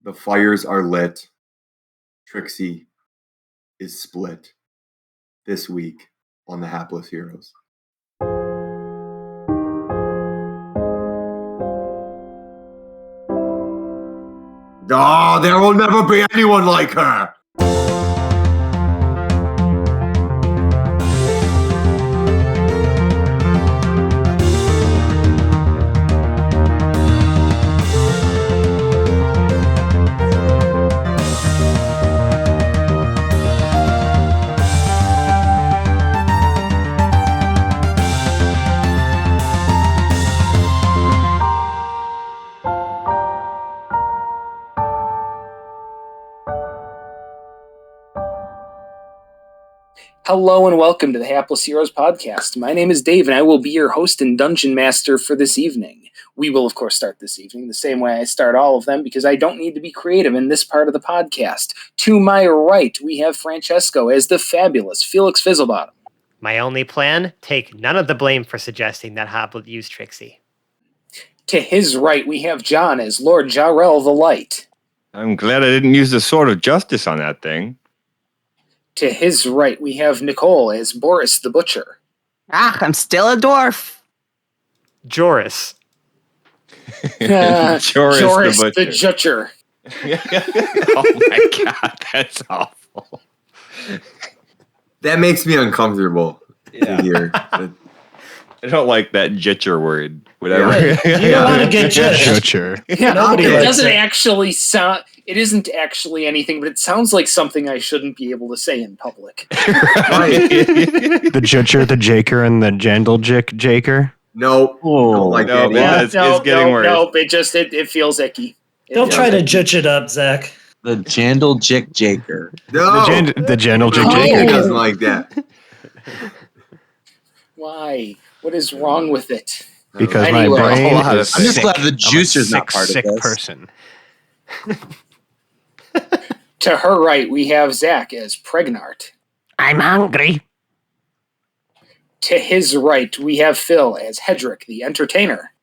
The fires are lit. Trixie is split this week on the Hapless Heroes. Oh, there will never be anyone like her! Hello and welcome to the Hapless Heroes podcast. My name is Dave and I will be your host and dungeon master for this evening. We will, of course, start this evening the same way I start all of them because I don't need to be creative in this part of the podcast. To my right, we have Francesco as the fabulous Felix Fizzlebottom. My only plan, take none of the blame for suggesting that Hoblet use Trixie. To his right, we have John as Lord Jarrell the Light. I'm glad I didn't use the Sword of Justice on that thing. To his right, we have Nicole as Boris the Butcher. I'm still a dwarf. Joris. Joris the Jutcher. Oh my god, that's awful. That makes me uncomfortable to hear. I don't like that jutcher word. Whatever. Yeah. You don't want to get judged. Jutcher. Yeah, Nobody it likes doesn't it. actually sound. It isn't actually anything, but it sounds like something I shouldn't be able to say in public. The Jutcher, the Jaker, and the Jandaljick Jaker. No, don't like No, that. yeah. It's getting worse. Nope, it feels icky. Don't try to judge it up, Zach. The Jandaljick Jaker. No, The Jandaljick no, Jaker. he doesn't like that. Why? What is wrong with it? Because Anyway. my brain I'm is just sick. glad the I'm a juicer's not part of sick this. person. To her right, we have Zach as Pregnart. I'm hungry. To his right, we have Phil as Hedrick, the Entertainer.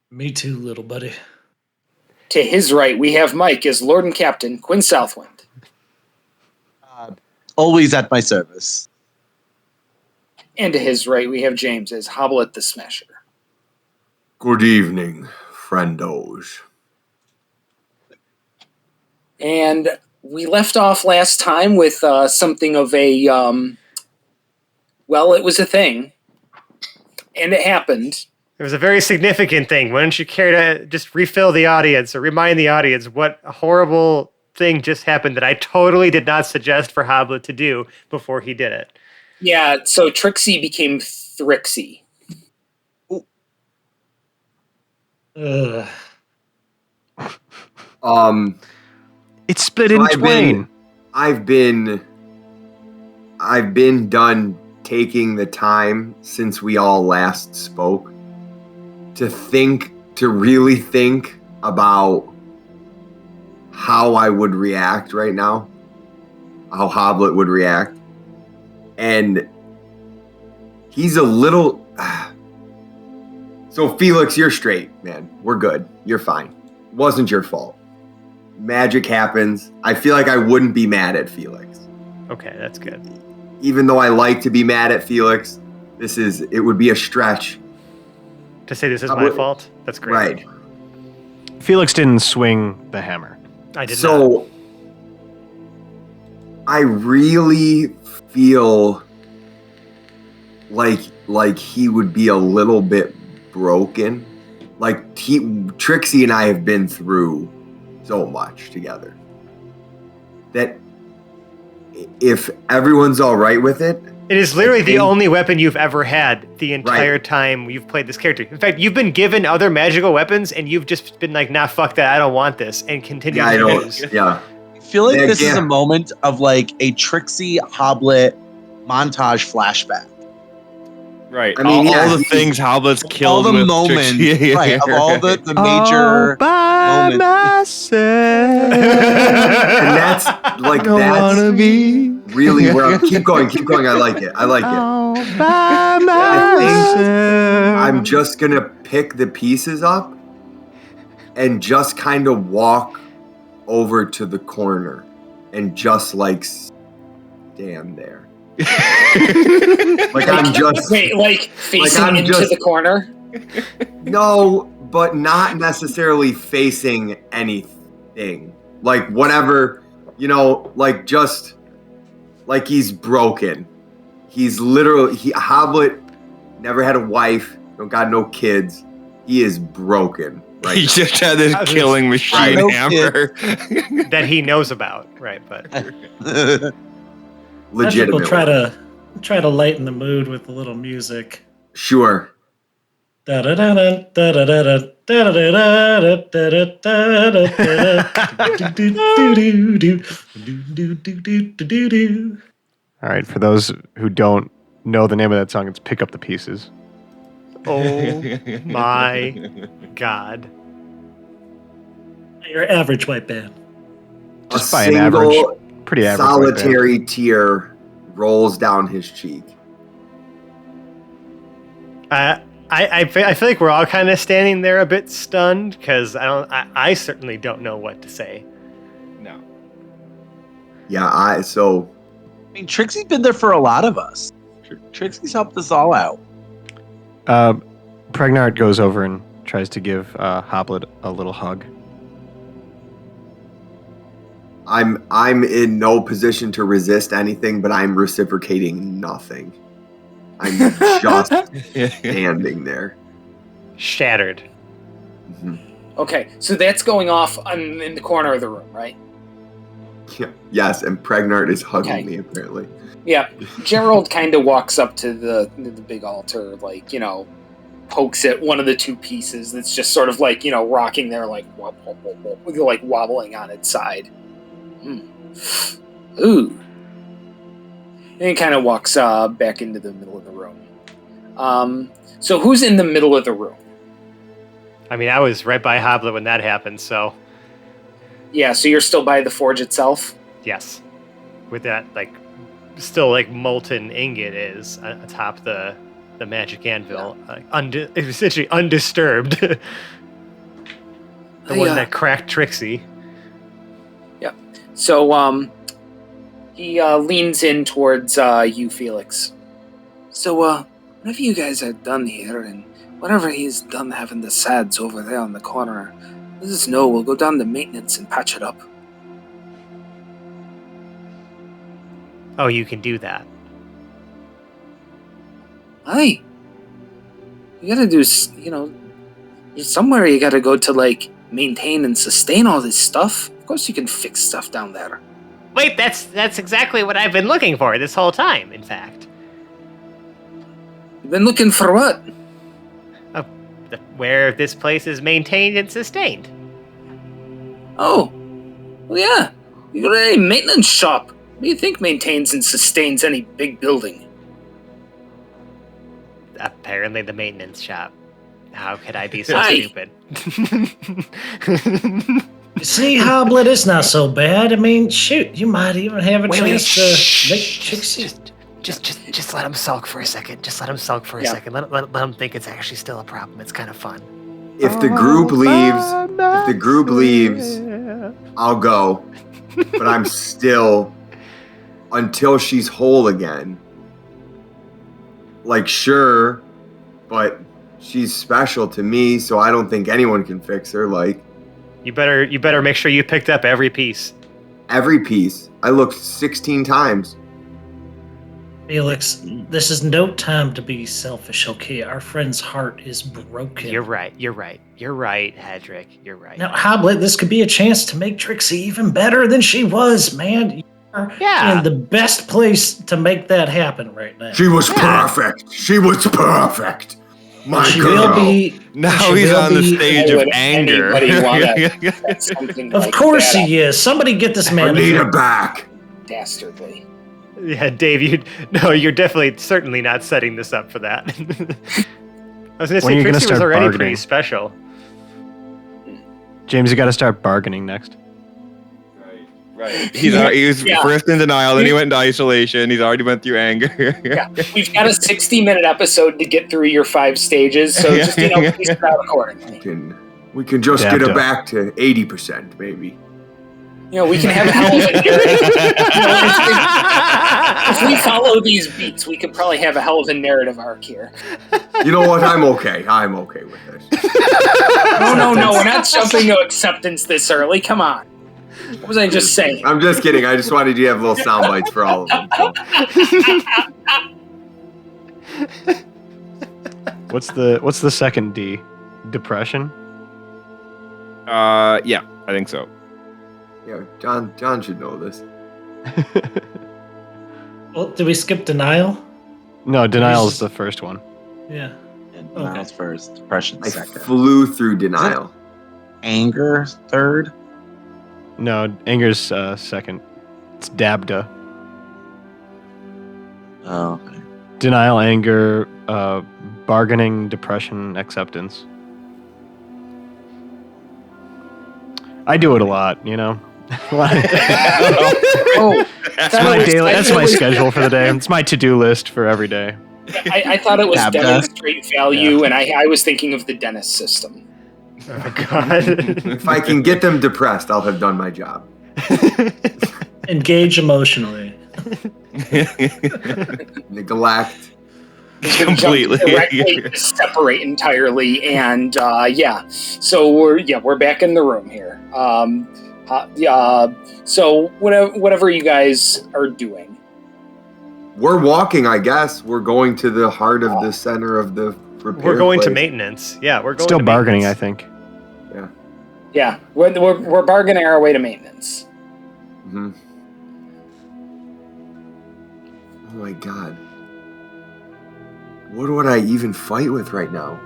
Me too, little buddy. To his right, we have Mike as Lord and Captain Quinn Southwind. Always at my service. And to his right, we have James as Hoblet the Smasher. Good evening, friendos. And we left off last time with something of a, well, it was a thing. And it happened. It was a very significant thing. Why don't you care to just refill the audience or remind the audience what a horrible thing just happened that I totally did not suggest for Hoblet to do before he did it. Yeah, so Trixie became Thrixie. Ugh. It split So in I've been- twain. I've been done taking the time since we all last spoke to really think about how I would react right now, how Hoblet would react. And he's a little... So Felix, you're straight, man. We're good. You're fine. Wasn't your fault. Magic happens. I feel like I wouldn't be mad at Felix. Okay, that's good. Even though I like to be mad at Felix, it would be a stretch. To say this is my fault? That's great. Right. Felix didn't swing the hammer. I did not. So I really feel like he would be a little bit broken. Like Trixie and I have been through so much together that if everyone's all right with it, It is literally the only weapon you've ever had the entire Right. time you've played this character. In fact, you've been given other magical weapons and you've just been like, nah, fuck that, I don't want this, and continue yeah, I to don't. use. Yeah, I feel like Yeah, this is yeah. a moment of like a Trixie Hoblet montage flashback. Right. I mean, all the he's- things Hoblet's Of killed all the with moments, Trixie. right? Of all the major by moments. myself. and that's like that's be. really where keep going. I like it. All by myself. myself. I'm just gonna pick the pieces up and just kind of walk over to the corner and just like stand there. Like I'm just Wait, like facing I'm into just- the corner? no, but not necessarily facing anything. Like whatever, like just like he's broken. He's literally Hoblet never had a wife, don't got no kids. He is broken. Right He now. just had this killing machine No hammer. that he knows about, right? But Patrick will Legitimately. try to lighten the mood with a little music. Sure. Da-da-da-da, da-da-da-da, da-da-da-da, da-da-da-da, do-do-do-do-do-do-do-do-do-do. All right, for those who don't know the name of that song, it's Pick Up the Pieces. oh my god. Your average white band. Just A by an average, single pretty average. white band. solitary tear rolls down his cheek. I feel like we're all kind of standing there a bit stunned because I certainly don't know what to say. No. Yeah, I mean, Trixie's been there for a lot of us. Trixie's helped us all out. Pregnart goes over and tries to give Hoblet a little hug. I'm in no position to resist anything, but I'm reciprocating nothing. I'm just standing there. Shattered. Mhm. Okay, so that's going off in the corner of the room, right? Yeah. Yes, and Pregnart is hugging Okay. me apparently. Yeah. Gerald kind of walks up to the big altar, like, pokes at one of the two pieces that's just sort of like, rocking there, like, like wobbling on its side. Ooh. And he kind of walks back into the middle of the room. So who's in the middle of the room? I mean, I was right by Hoblet when that happened, so Yeah, so you're still by the forge itself? yes. With that, like, still like molten ingot is atop the magic anvil, essentially undisturbed. The one that cracked Trixie. So, he leans in towards you, Felix. So, whatever you guys are done here, and whatever he's done having the sads over there on the corner, let us know. We'll go down to maintenance and patch it up. Oh, you can do that. Aye. You gotta do, somewhere you gotta go to, like, maintain and sustain all this stuff. Of course you can fix stuff down there. Wait, that's exactly what I've been looking for this whole time, in fact. You've been looking for what? Where this place is maintained and sustained. Oh. Well, yeah. You got a maintenance shop. What do you think maintains and sustains any big building? Apparently the maintenance shop. How could I be so Aye. stupid? You see, Hoblet, it's not so bad. I mean, shoot, you might even have a chance to make Trixie. Just let him sulk for a second. Just let him sulk for a Yeah. second. Let him think it's actually still a problem. It's kind of fun. If the group leaves, I'll go. But I'm still until she's whole again. Like sure, but she's special to me, so I don't think anyone can fix her. Like You better make sure you picked up every piece. every piece. I looked 16 times. Felix, this is no time to be selfish, okay? Our friend's heart is broken. You're right, Hedrick. You're right. Now, Hoblet, this could be a chance to make Trixie even better than she was, man. You're in the best place to make that happen right now. She was perfect. She was perfect. My She girl. will be. Now she he's will on the be- stage Why of would anger. anybody wanna- Something Of like course that, he is. Somebody get this man. Anita back. dastardly. Yeah, Dave, you're definitely certainly not setting this up for that. I was gonna When are say you gonna Trixie was start already bargaining? pretty special. James, you got to start bargaining next. Right. He was Yeah. first in denial, then he went into isolation. He's already went through anger. Yeah, we've got a 60-minute episode to get through your 5 stages, so just pace it out accordingly. We can just get Dabbed her up. back to 80%, maybe. We can have a hell of a if we follow these beats, we could probably have a hell of a narrative arc here. You know what? I'm okay. I'm okay with this. No, we're not jumping to acceptance this early. Come on. What was I just saying? I'm just kidding. I just wanted you to have little sound bites for all of them. So. What's the second D? Depression? Yeah, I think so. Yeah, John should know this. Well, did we skip denial? No, denial's the first one. Yeah. And denial's first, depression I second. flew through denial. Anger third. No, anger's second. It's dabda. Oh, okay. Denial, anger, bargaining, depression, acceptance. I do it a lot, That's my schedule for the day. It's my to-do list for every day. I thought it was Dabda. demonstrate value, and I was thinking of the dentist system. Oh, God. If I can get them depressed, I'll have done my job. Engage emotionally. Neglect. Completely. Directly separate entirely, and so we're back in the room here. So whatever you guys are doing, We're walking, I guess. We're going to the heart of the center of the repair We're going to place. maintenance. Yeah, we're going Still to bargaining, I maintenance. think. yeah, we're bargaining our way to maintenance. Mm-hmm. Oh my God. What would I even fight with right now?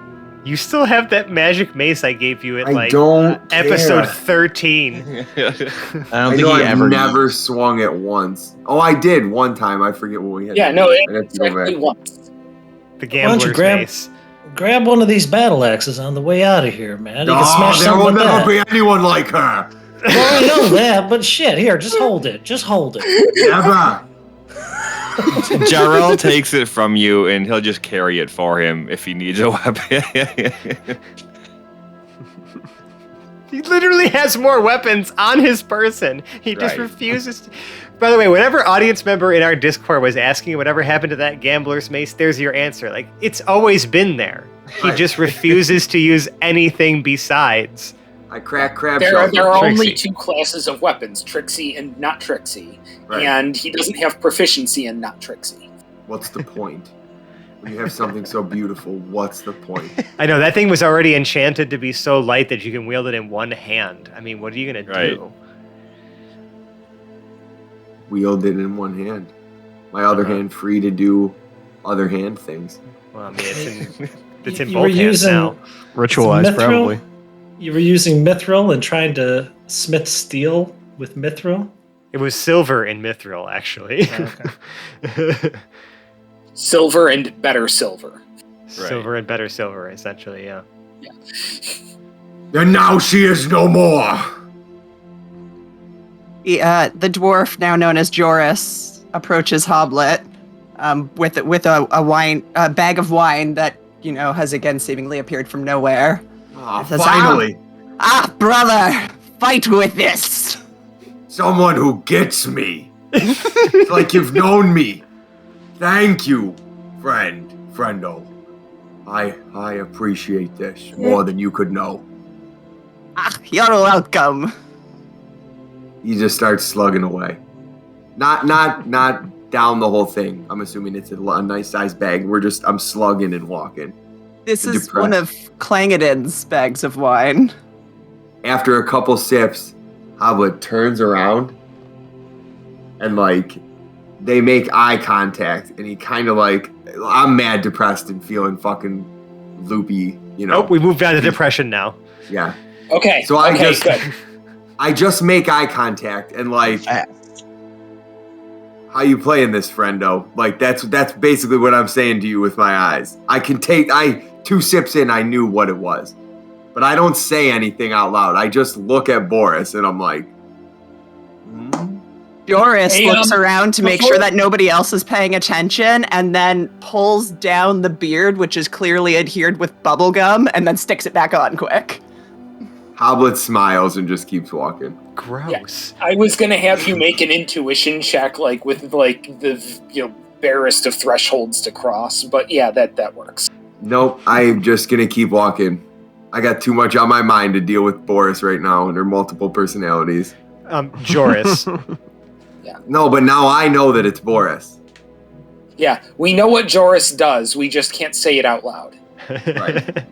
You still have that magic mace I gave you at I don't episode care. 13. I don't I think know he I've ever never swung it once. Oh, I did one time. I forget what we had. Yeah, no, I'd have to go exactly back. once. The Why don't you gambler's grab- mace. Grab one of these battle axes on the way out of here, man. You can Oh, smash there something will with never that. be anyone like her. Well, I know that, but shit, here, just hold it. Just hold it. Never. Jarrell takes it from you, and he'll just carry it for him if he needs a weapon. He literally has more weapons on his person. He just Right. refuses to. By the way, whatever audience member in our Discord was asking whatever happened to that gambler's mace, there's your answer. Like, it's always been there. He Right. just refuses to use anything besides. I crack crab There shells. are only Trixie. two classes of weapons, Trixie and not Trixie. Right. And he doesn't have proficiency in not Trixie. What's the point? When you have something so beautiful, what's the point? I know, that thing was already enchanted to be so light that you can wield it in one hand. I mean, what are you going to Right. do? Wield it in one hand. My other hand free to do other hand things. Well, I mean, it's in You were both hands using- now. Ritualized, Mithril? probably. You were using mithril and trying to smith steel with mithril? It was silver in Mithril, actually. Okay. Silver and better silver. Silver and better silver, essentially, yeah. And now she is no more. The dwarf, now known as Joris, approaches Hoblet with a bag of wine that has again seemingly appeared from nowhere. Ah, Says, finally, Brother, fight with this. someone who gets me. It's like you've known me. Thank you, friendo. I appreciate this more than you could know. You're welcome. He just starts slugging away. Not down the whole thing. I'm assuming it's a nice sized bag. I'm slugging and walking. This is Depressed. one of Clangadin's bags of wine. After a couple sips, Hoblet turns around and they make eye contact, and he kind of I'm mad, depressed, and feeling fucking loopy, Nope, we moved on to depression now. Yeah. Okay. So good. I just make eye contact and how you playing this, friendo? That's basically what I'm saying to you with my eyes. I can take 2 sips in, I knew what it was. But I don't say anything out loud. I just look at Boris and I'm like, Joris Hey, looks around to make before- sure that nobody else is paying attention and then pulls down the beard, which is clearly adhered with bubble gum, and then sticks it back on quick. Hoblet smiles and just keeps walking. Gross. I was gonna have you make an intuition check, like with like the barest of thresholds to cross, but yeah, that works. Nope, I'm just gonna keep walking. I got too much on my mind to deal with Boris right now and her multiple personalities. Joris. No, but now I know that it's Boris. Yeah, we know what Joris does. We just can't say it out loud. Right.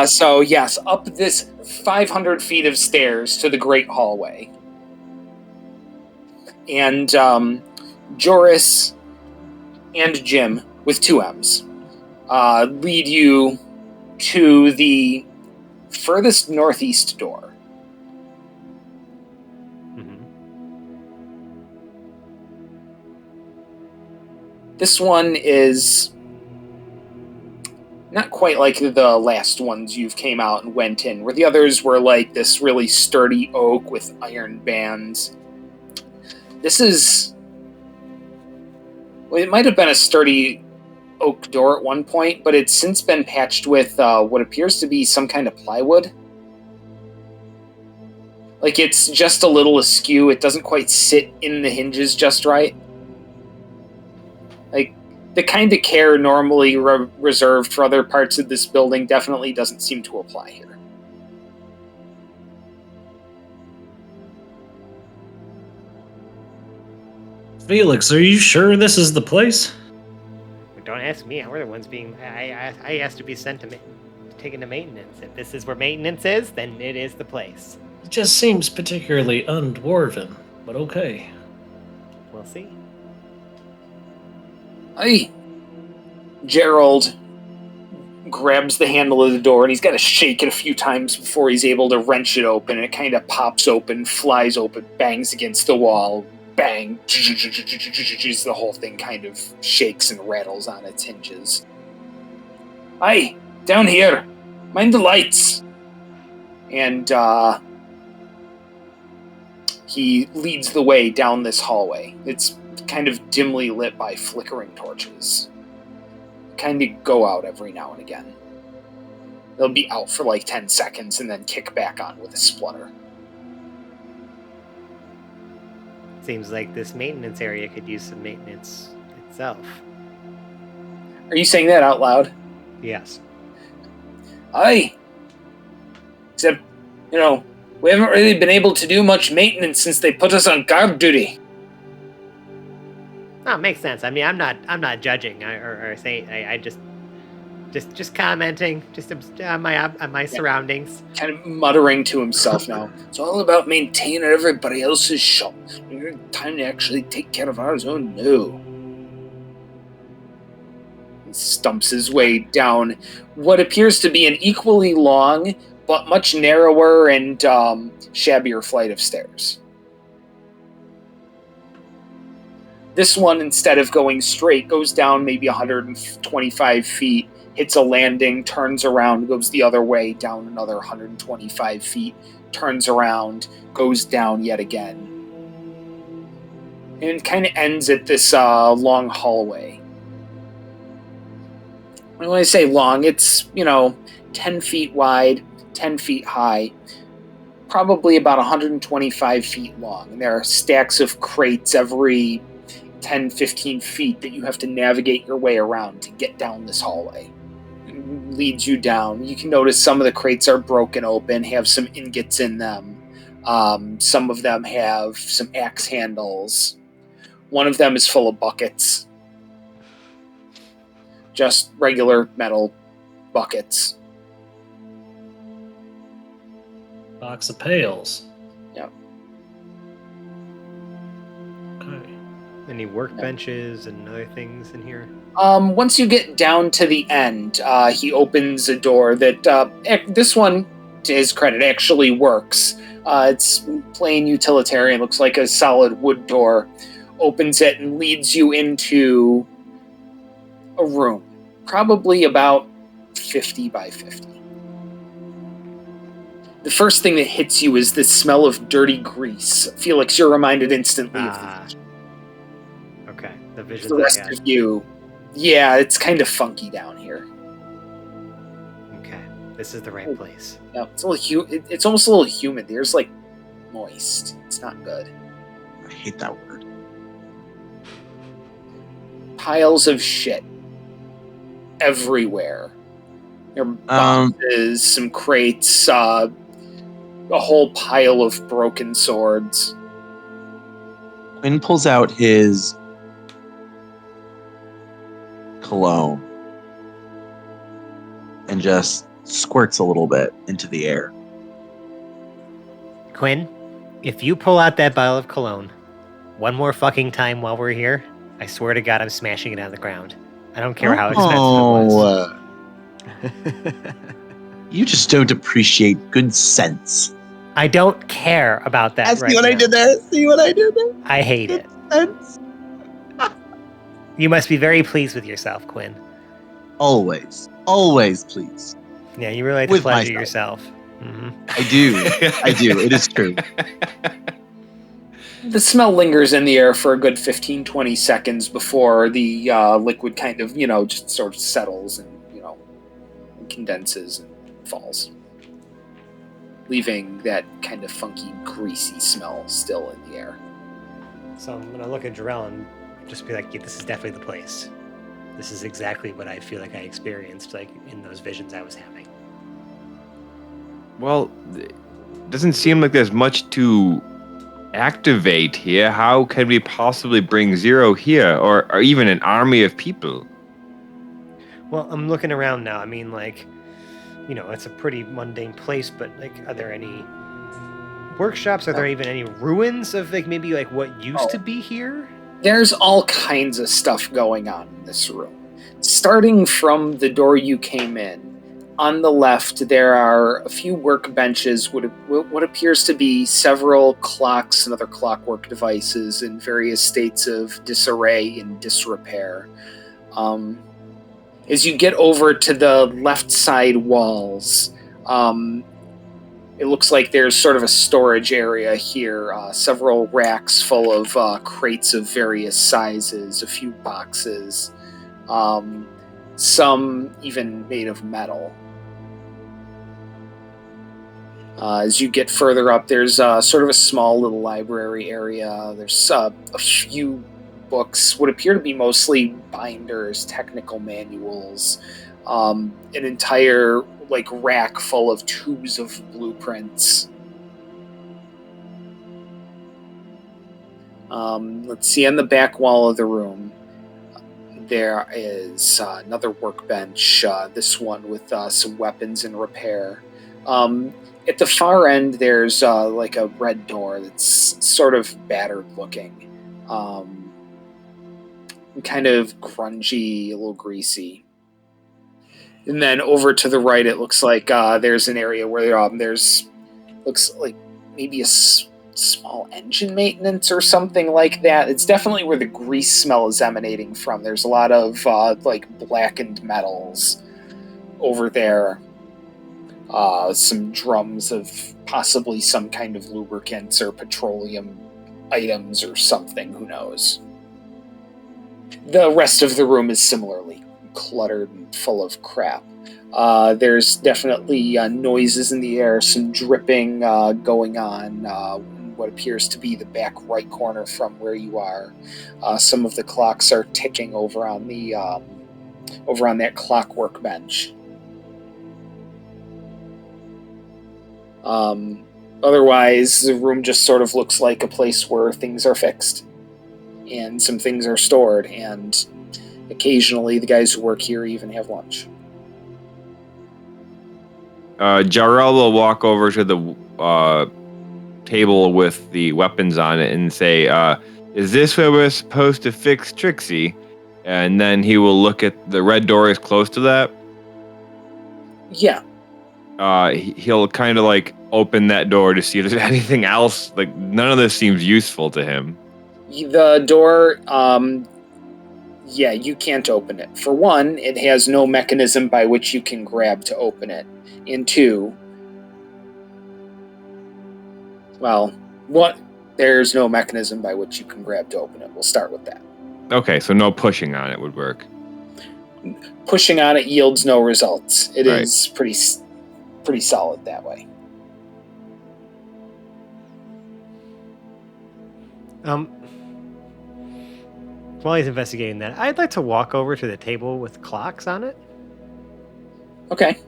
So yes, up this 500 feet of stairs to the Great Hallway. And Joris and Jim, with 2 M's, lead you to the furthest northeast door. Mhm. This one is not quite like the last ones you've came out and went in, where the others were like this really sturdy oak with iron bands. This is... Well, it might have been a sturdy oak door at one point, but it's since been patched with what appears to be some kind of plywood. Like, it's just a little askew. It doesn't quite sit in the hinges just right. Like, the kind of care normally reserved for other parts of this building definitely doesn't seem to apply here. Felix, are you sure this is the place? Don't ask me. We're the ones being. I asked to be sent to taken to maintenance. If this is where maintenance is, then it is the place. It just seems particularly undwarven, but okay. We'll see. Hey, Gerald grabs the handle of the door, and he's got to shake it a few times before he's able to wrench it open, and it kind of pops open, flies open, bangs against the wall, bang, the whole thing kind of shakes and rattles on its hinges. Hey, down here, mind the lights. And he leads the way down this hallway. It's kind of dimly lit by flickering torches. Kind of go out every now and again. They'll be out for like 10 seconds and then kick back on with a splutter. Seems like this maintenance area could use some maintenance itself. Are you saying that out loud? Yes. Aye. Except, we haven't really been able to do much maintenance since they put us on guard duty. Oh, makes sense. I mean, I'm not judging or saying. I just commenting, just on my surroundings. Kind of muttering to himself now. It's all about maintaining everybody else's shop. Time to actually take care of ours. Oh no. He stumps his way down what appears to be an equally long but much narrower and shabbier flight of stairs. This one, instead of going straight, goes down maybe 125 feet, hits a landing, turns around, goes the other way, down another 125 feet, turns around, goes down yet again. And it kind of ends at this long hallway. When I say long, it's, 10 feet wide, 10 feet high, probably about 125 feet long. And there are stacks of crates every 10, 15 feet that you have to navigate your way around to get down this hallway. It leads you down. You can notice some of the crates are broken open, have some ingots in them. Some of them have some axe handles. One of them is full of buckets. Just regular metal buckets. Box of pails. Yep. Okay. Any workbenches and other things in here? Once you get down to the end, he opens a door that, this one, to his credit, actually works. It's plain utilitarian, looks like a solid wood door. Opens it and leads you into a room, probably about 50 by 50. The first thing that hits you is the smell of dirty grease. Felix, you're reminded instantly of the vision. Okay, the vision. The rest of you, yeah, it's kind of funky down here. Okay. This is the right place. Yeah, it's a little it's almost a little humid. The air's like moist. It's not good. I hate that word. Piles of shit everywhere. There are boxes, some crates, a whole pile of broken swords. Quinn pulls out his cologne and just squirts a little bit into the air. Quinn, if you pull out that bottle of cologne one more fucking time while we're here, I swear to God I'm smashing it on the ground. I don't care how expensive it was. You just don't appreciate good sense. I don't care about that right See what now. I did there? See what I did there? I hate Good it. sense. You must be very pleased with yourself, Quinn. Always. Always, please. Yeah, you really like to With pleasure myself. yourself. Mm-hmm. I do. I do. It is true. The smell lingers in the air for a good 15-20 seconds before the liquid kind of, just sort of settles and, condenses and falls, leaving that kind of funky, greasy smell still in the air. So I'm going to look at Jarrell and just be like, yeah, this is definitely the place. This is exactly what I feel like I experienced, like, in those visions I was having. Well, it doesn't seem like there's much to activate here. How can we possibly bring Zero here, or even an army of people? Well, I'm looking around now. I mean, like, it's a pretty mundane place, but, like, are there any workshops? Are there even any ruins of, like, maybe, like, what used to be here? There's all kinds of stuff going on in this room. Starting from the door you came in, on the left, there are a few workbenches, what appears to be several clocks and other clockwork devices in various states of disarray and disrepair. As you get over to the left side walls, it looks like there's sort of a storage area here. Several racks full of crates of various sizes, a few boxes, some even made of metal. As you get further up, there's sort of a small little library area. There's a few books, what appear to be mostly binders, technical manuals, an entire rack full of tubes of blueprints. Let's see, on the back wall of the room, there is another workbench, this one with some weapons in repair. At the far end, there's a red door that's sort of battered looking. Kind of grungy, a little greasy. And then over to the right, it looks like there's an area where looks like maybe a small engine maintenance or something like that. It's definitely where the grease smell is emanating from. There's a lot of blackened metals over there. Some drums of possibly some kind of lubricants or petroleum items or something, who knows. The rest of the room is similarly cluttered and full of crap. There's definitely noises in the air, some dripping going on in what appears to be the back right corner from where you are. Some of the clocks are ticking over on that clockwork bench. Otherwise, the room just sort of looks like a place where things are fixed and some things are stored, and occasionally the guys who work here even have lunch. Jarrell will walk over to the table with the weapons on it and say, is this where we're supposed to fix Trixie? And then he will look at the red door is close to that. Yeah. He'll kind of open that door to see if there's anything else. None of this seems useful to him. The door, you can't open it. For one, it has no mechanism by which you can grab to open it. And two, there's no mechanism by which you can grab to open it. We'll start with that. Okay, so no pushing on it would work. Pushing on it yields no results. It Right. is pretty pretty solid that way. While he's investigating that, I'd like to walk over to the table with clocks on it. Okay.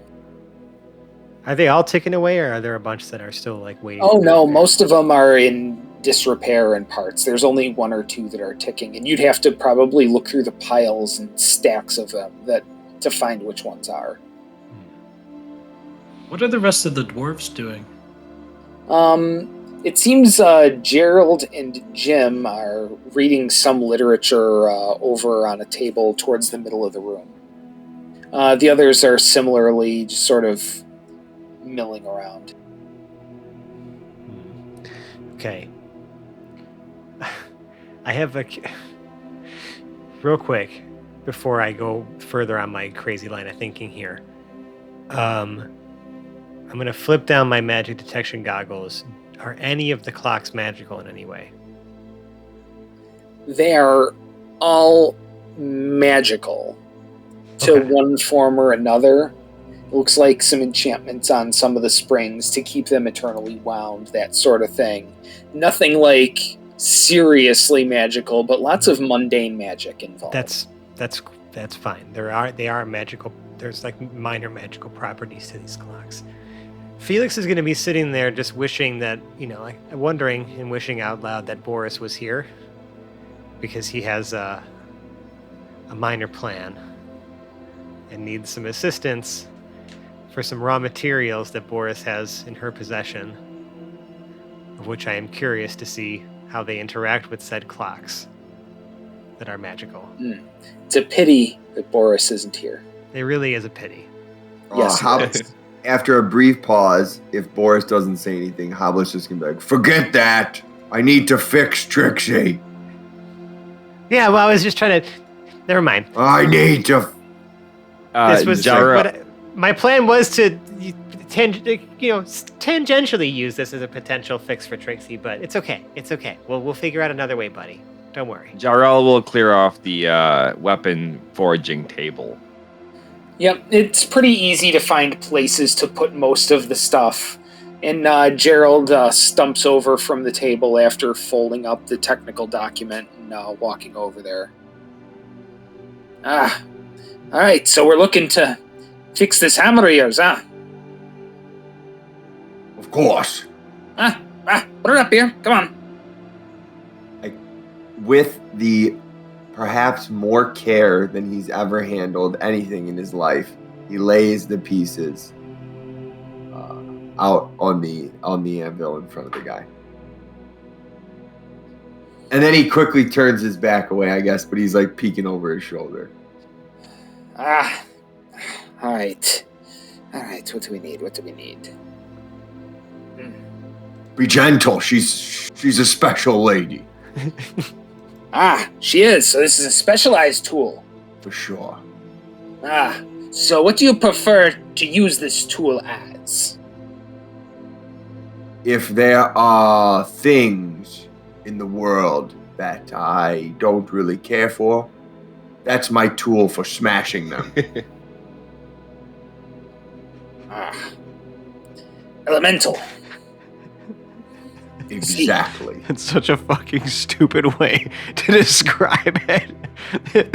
Are they all ticking away, or are there a bunch that are still like waiting? Oh no, most of them are in disrepair and parts. There's only 1 or 2 that are ticking, and you'd have to probably look through the piles and stacks of them to find which ones are. What are the rest of the dwarves doing? It seems Gerald and Jim are reading some literature over on a table towards the middle of the room. The others are similarly just sort of milling around. Okay. I have real quick before I go further on my crazy line of thinking here. I'm going to flip down my magic detection goggles. Are any of the clocks magical in any way? They are all magical to Okay. one form or another. It looks like some enchantments on some of the springs to keep them eternally wound, that sort of thing. Nothing like seriously magical, but lots of mundane magic involved. That's fine. They are magical. There's like minor magical properties to these clocks. Felix is going to be sitting there just wishing that, like wondering and wishing out loud that Boris was here, because he has a minor plan and needs some assistance for some raw materials that Boris has in her possession, of which I am curious to see how they interact with said clocks that are magical. It's a pity that Boris isn't here. It really is a pity. Yes, After a brief pause, if Boris doesn't say anything, Hoblet's just gonna be like, "Forget that! I need to fix Trixie. Yeah, well, I was just trying to... Never mind. I need to..." This was Jara, my plan was to tangentially use this as a potential fix for Trixie, but it's okay. It's okay. We'll figure out another way, buddy. Don't worry. Jarrell will clear off the weapon foraging table. Yep, it's pretty easy to find places to put most of the stuff. And Gerald stumps over from the table after folding up the technical document and walking over there. All right, so we're looking to fix this hammer of yours, huh? Of course. Put it up here, come on. With the perhaps more care than he's ever handled anything in his life, he lays the pieces out on the anvil in front of the guy. And then he quickly turns his back away, I guess, but he's like peeking over his shoulder. All right, what do we need? Be gentle. She's a special lady. She is, so this is a specialized tool. For sure. So what do you prefer to use this tool as? If there are things in the world that I don't really care for, that's my tool for smashing them. Elemental. Exactly. It's such a fucking stupid way to describe it.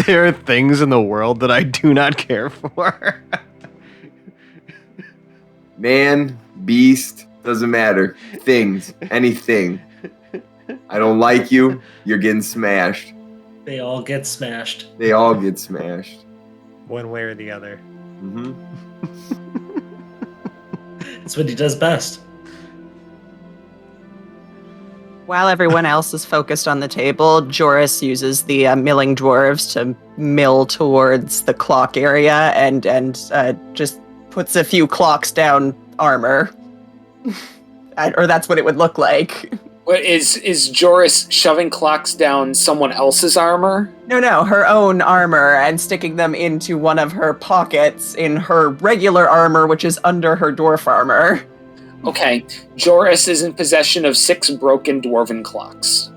There are things in the world that I do not care for. Man, beast, doesn't matter. Things, anything. I don't like you, you're getting smashed. They all get smashed. They all get smashed. One way or the other. Mm-hmm. That's what he does best. While everyone else is focused on the table, Joris uses the milling dwarves to mill towards the clock area and just puts a few clocks down armor. Or that's what it would look like. What is Joris shoving clocks down someone else's armor? No, her own armor, and sticking them into one of her pockets in her regular armor, which is under her dwarf armor. Okay, Joris is in possession of 6 broken dwarven clocks.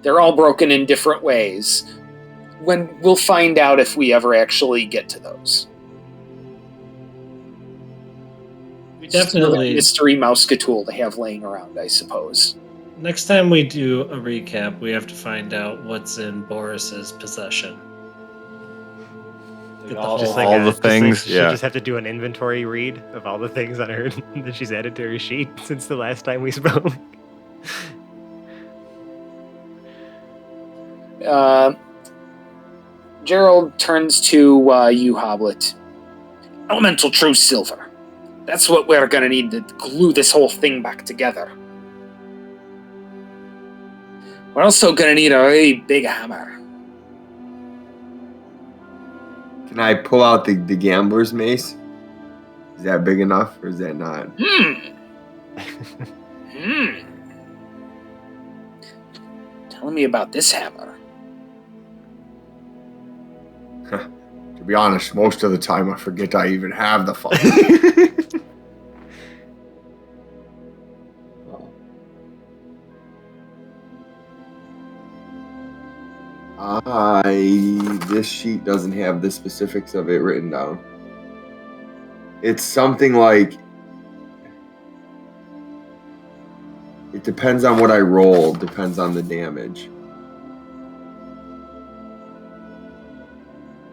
They're all broken in different ways. when we'll find out if we ever actually get to those. We Just another definitely, mystery mousecatool to have laying around, I suppose. next time we do a recap, we have to find out what's in Boris's possession. Get the all whole- the things, She'll yeah. just have to do an inventory read of all the things on her that she's added to her sheet since the last time we spoke. Gerald turns to you, Hoblet. Elemental true silver. That's what we're gonna need to glue this whole thing back together. We're also gonna need a really big hammer. Can I pull out the gambler's mace? Is that big enough, or is that not? Tell me about this hammer. To be honest, most of the time I forget I even have the fucking. This sheet doesn't have the specifics of it written down. It's something like, it depends on what I roll, depends on the damage.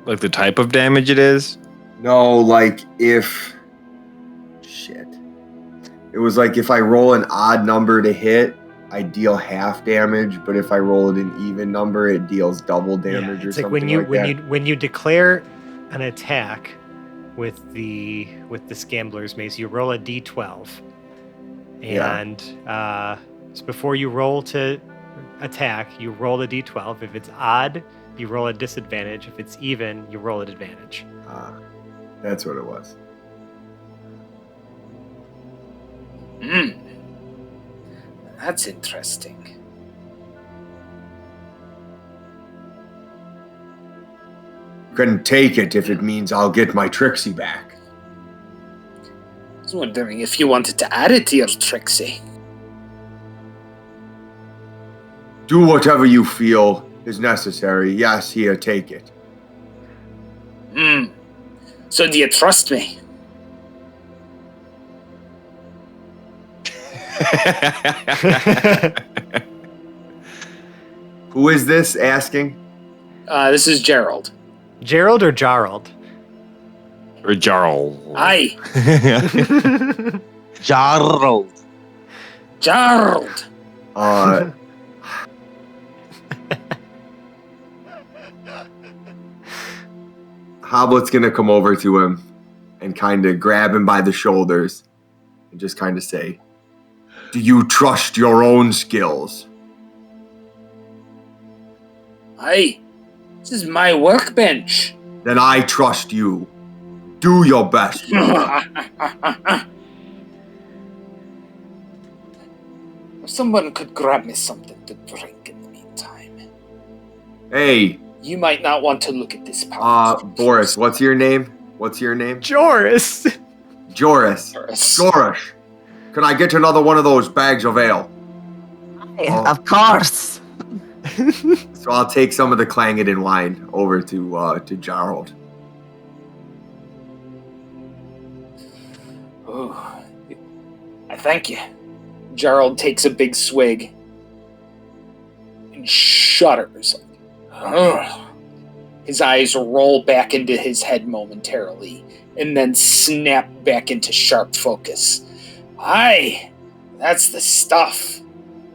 Like the type of damage it is? No, like if... Shit. It was like if I roll an odd number to hit, I deal half damage, but if I roll it an even number, it deals double damage or it's like something when you declare an attack with this gambler's mace, you roll a d12, and so before you roll to attack, you roll a d12. If it's odd, you roll a disadvantage. If it's even, you roll an advantage. That's what it was. That's interesting. You couldn't take it if it means I'll get my Trixie back. I was wondering if you wanted to add it to your Trixie. Do whatever you feel is necessary. Yes, here, take it. So do you trust me? Who is this asking? This is Gerald. Gerald or Jarald? Or Jarl. Aye. Jarl. Gerald. Hoblet's gonna come over to him and kind of grab him by the shoulders and just kind of say, "Do you trust your own skills?" Aye. This is my workbench. Then I trust you. Do your best. If someone could grab me something to drink in the meantime. Hey, You might not want to look at this part. Boris, what's your name? What's your name? Joris. Joris. Joris. Can I get another one of those bags of ale? Of course. So I'll take some of the Clangeddon wine over to Jarald. Oh, I thank you. Gerald takes a big swig and shudders. Ugh. His eyes roll back into his head momentarily and then snap back into sharp focus. Aye, that's the stuff.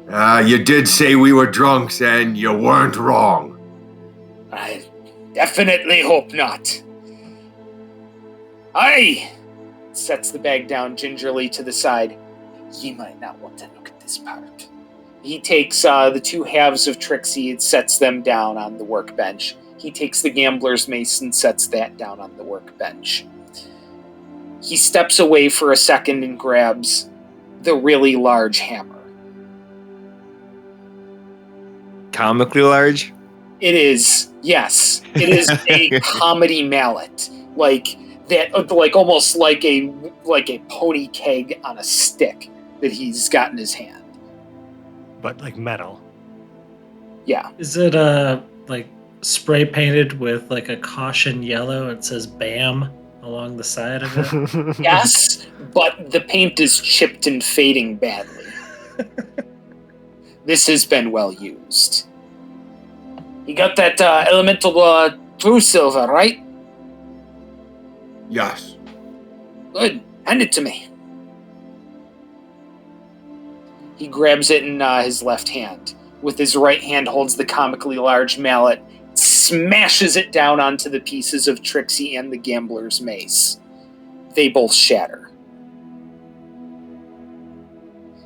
You did say we were drunks, and you weren't wrong. I definitely hope not. Aye! Sets the bag down gingerly to the side. Ye might not want to look at this part. He takes the two halves of Trixie and sets them down on the workbench. He takes the gambler's mace and sets that down on the workbench. He steps away for a second and grabs the really large hammer. Comically large? It is, yes. It is a comedy mallet. Like that, like almost like a pony keg on a stick that he's got in his hand. But like metal. Yeah. Is it like spray painted with like a caution yellow. It says BAM along the side of it. Yes, but the paint is chipped and fading badly. This has been well used. You got that elemental true silver, right? Yes. Good. Hand it to me. He grabs it in his left hand. With his right hand holds the comically large mallet, smashes it down onto the pieces of Trixie and the gambler's mace. They both shatter.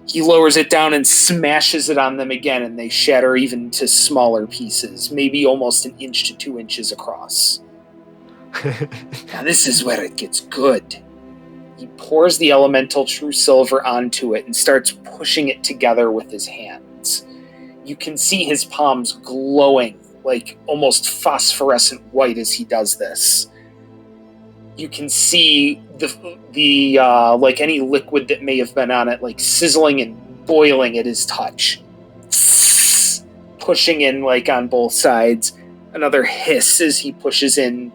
He lowers it down and smashes it on them again, and they shatter even to smaller pieces, maybe almost 1 inch to 2 inches across. Now this is where it gets good. He pours the elemental true silver onto it and starts pushing it together with his hands. You can see his palms glowing like almost phosphorescent white as he does this. You can see the like any liquid that may have been on it, like sizzling and boiling at his touch. Pushing in like on both sides. Another hiss as he pushes in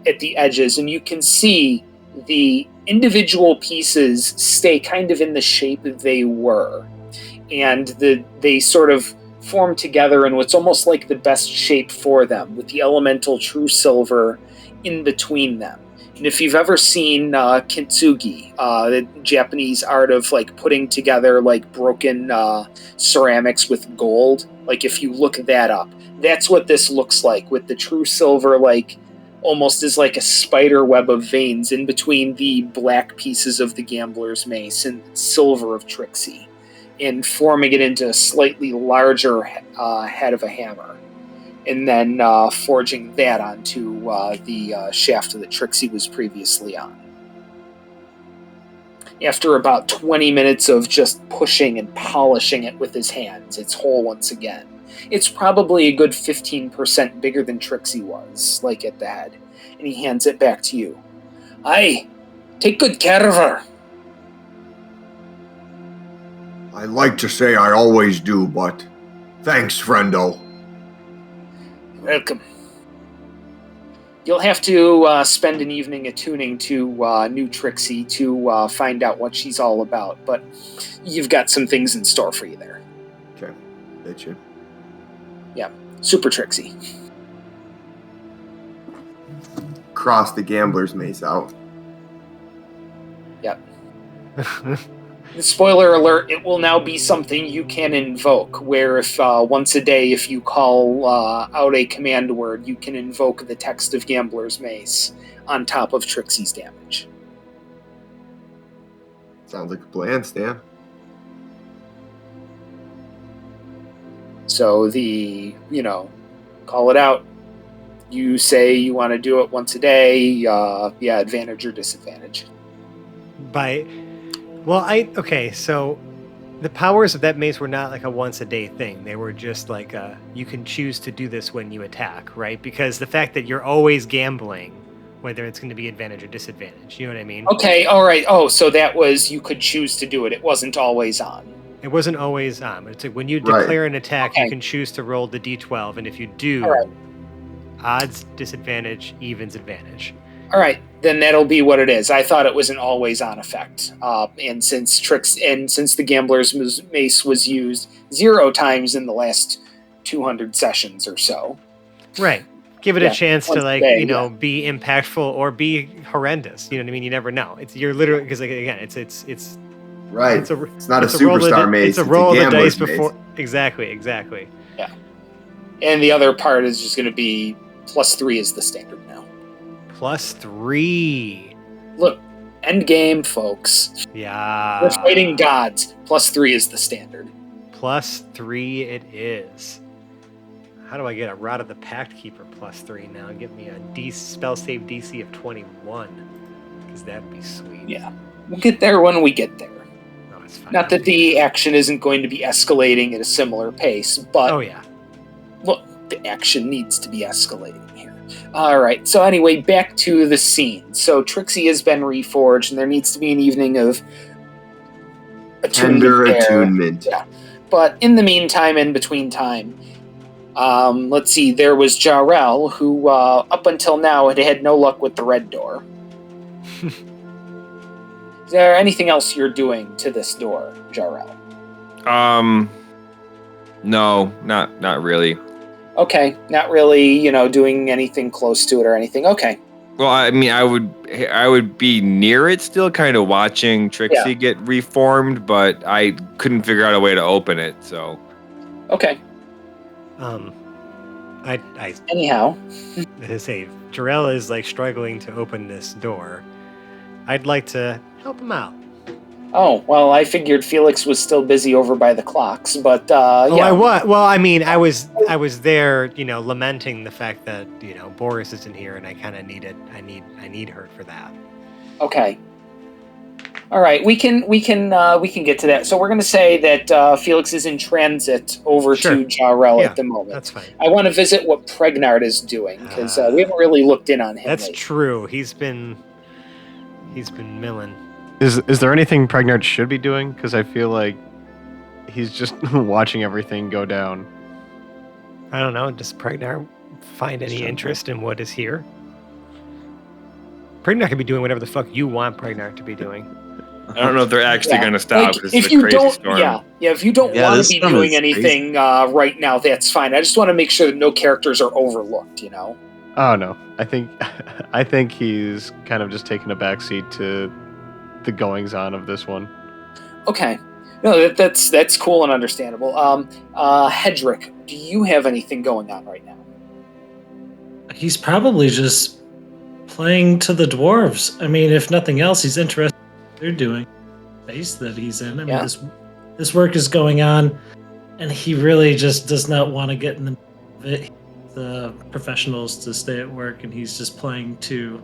at the edges, and you can see the individual pieces stay kind of in the shape they were. And they sort of form together in what's almost like the best shape for them, with the elemental true silver in between them. And if you've ever seen kintsugi, the Japanese art of like putting together like broken ceramics with gold, like if you look that up, that's what this looks like, with the true silver like almost as like a spider web of veins in between the black pieces of the gambler's mace and silver of Trixie, and forming it into a slightly larger head of a hammer, and then forging that onto the shaft that Trixie was previously on. After about 20 minutes of just pushing and polishing it with his hands, it's whole once again. It's probably a good 15% bigger than Trixie was, like at the head. And he hands it back to you. Aye, take good care of her. I like to say I always do, but thanks, friendo. You're welcome. You'll have to spend an evening attuning to new Trixie to find out what she's all about, but you've got some things in store for you there. Okay, that's you. Yeah, Super Trixie. Cross the gambler's mace out. Yep. Spoiler alert, it will now be something you can invoke, where if once a day, if you call out a command word, you can invoke the text of Gambler's Mace on top of Trixie's damage. Sounds like a plan, Stan. So call it out. You say you want to do it once a day, advantage or disadvantage. So the powers of that mace were not like a once a day thing. They were just like you can choose to do this when you attack, right? Because the fact that you're always gambling, whether it's going to be advantage or disadvantage, you know what I mean? Okay, all right. Oh, so that was, you could choose to do it. It wasn't always on. It wasn't always on. It's like when you declare an attack, you can choose to roll the d12, and if you do, odds, disadvantage, evens, advantage. All right, then that'll be what it is. I thought it was an always-on effect, and since the Gambler's Mace was used 0 times in the last 200 sessions or so, right? Give it a chance to be impactful or be horrendous. You know what I mean? You never know. You're literally, because again, it's right. It's not a superstar mace. It's a roll of the dice mace. before. Exactly. Yeah, and the other part is just going to be +3 is the standard now. +3. Look, end game, folks. Yeah. We're fighting gods. +3 is the standard. +3 it is. How do I get a Rod of the Pact Keeper +3 now? Give me a spell save DC of 21. Because that'd be sweet. Yeah. We'll get there when we get there. No, it's fine. Not that the action isn't going to be escalating at a similar pace, but look, the action needs to be escalating here. All right, so anyway, back to the scene. So Trixie has been reforged, and there needs to be an evening of attunement. Attunement. Yeah. But in the meantime, in between time, Let's see, there was Jarrell, who up until now had no luck with the red door. Is there anything else you're doing to this door, Jarrell? No, not really. Okay, not really, doing anything close to it or anything. Okay. Well, I mean, I would be near it still, kind of watching Trixie get reformed, but I couldn't figure out a way to open it, so. Okay. Anyhow. I say, Jarrell is like struggling to open this door. I'd like to help him out. Oh, well, I figured Felix was still busy over by the clocks, but yeah. I was. Well, I mean, I was there, lamenting the fact that, Boris isn't here, and I kind of I need her for that. Okay. All right, we can get to that. So we're going to say that Felix is in transit over to Jarrell at the moment. That's fine. I want to visit what Pregnard is doing because we haven't really looked in on him. That's lately. true. He's been milling. Is there anything Pregnard should be doing? Because I feel like he's just watching everything go down. I don't know. Does Pregnard find any interest in what is here? Pregnard can be doing whatever the fuck you want Pregnard to be doing. I don't know if they're actually going to stop. Like, this if is a you crazy don't, storm. if you don't want to be doing anything right now, that's fine. I just want to make sure that no characters are overlooked. Oh no, I think he's kind of just taking a backseat to the goings on of this one. Okay, no, that's cool and understandable. Hedrick, do you have anything going on right now? He's probably just playing to the dwarves. I mean, if nothing else, he's interested in what they're doing. The space that he's in. I mean, this work is going on, and he really just does not want to get in the middle of it. The professionals to stay at work, and he's just playing to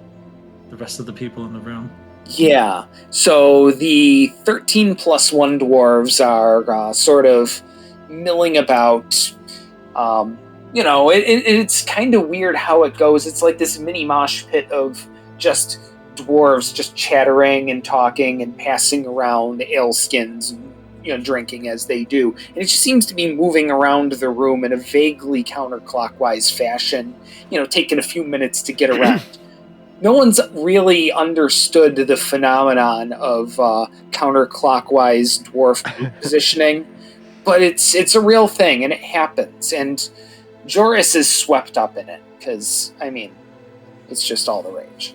the rest of the people in the room. Yeah, so the 13 plus 1 dwarves are sort of milling about. It's kind of weird how it goes. It's like this mini mosh pit of just dwarves just chattering and talking and passing around ale skins and drinking as they do. And it just seems to be moving around the room in a vaguely counterclockwise fashion, taking a few minutes to get around. No one's really understood the phenomenon of counterclockwise dwarf positioning, but it's a real thing, and it happens. And Joris is swept up in it, because, it's just all the rage.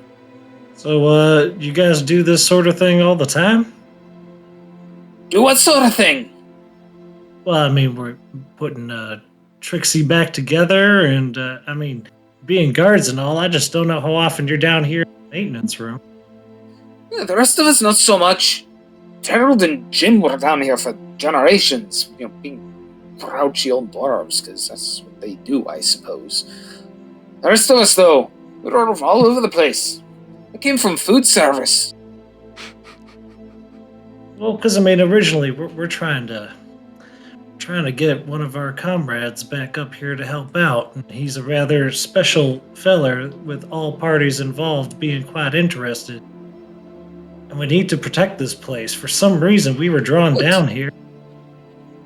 So, you guys do this sort of thing all the time? Do what sort of thing? Well, we're putting Trixie back together, and, being guards and all, I just don't know how often you're down here in the maintenance room. Yeah, the rest of us, not so much. Gerald and Jim were down here for generations, being grouchy old dwarves, because that's what they do, I suppose. The rest of us, though, we're all over the place. I came from food service. Well, because, originally, we're trying to get one of our comrades back up here to help out. He's a rather special feller, with all parties involved being quite interested. And we need to protect this place. For some reason, we were drawn down here.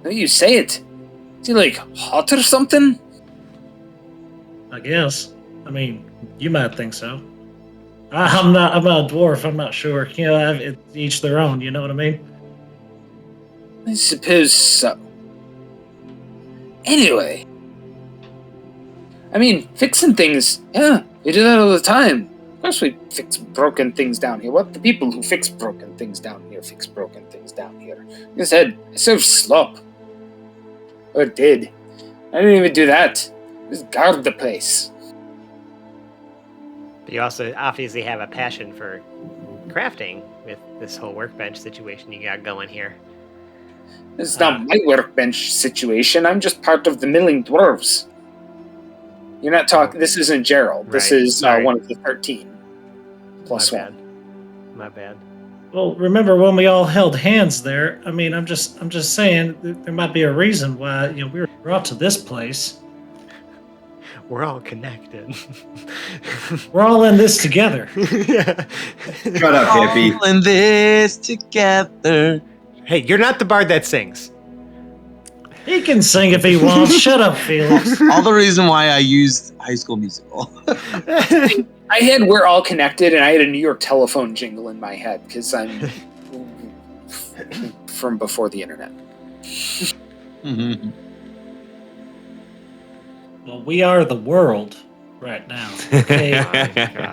Now you say it. Is he, hot or something? I guess. You might think so. I'm not a dwarf, I'm not sure. It's each their own, you know what I mean? I suppose so. Anyway, fixing things, we do that all the time. Of course we fix broken things down here. What the people who fix broken things down here fix broken things down here. Like I said, I served slop. Or did. I didn't even do that. Just guard the place. But you also obviously have a passion for crafting with this whole workbench situation you got going here. This is not my workbench situation. I'm just part of the milling dwarves. You're not talking. This isn't Gerald. This is one of the 13 plus My 1. bad. My bad. Well, remember when we all held hands there? I'm just saying there might be a reason why we were brought to this place. We're all connected. We're all in this together. Yeah. Shut up, hippie. All in this together. Hey, you're not the bard that sings. He can sing if he wants. Shut up, Felix. All the reason why I used High School Musical. I had "We're All Connected" and I had a New York telephone jingle in my head because I'm from before the internet. Well, we are the world right now. Okay.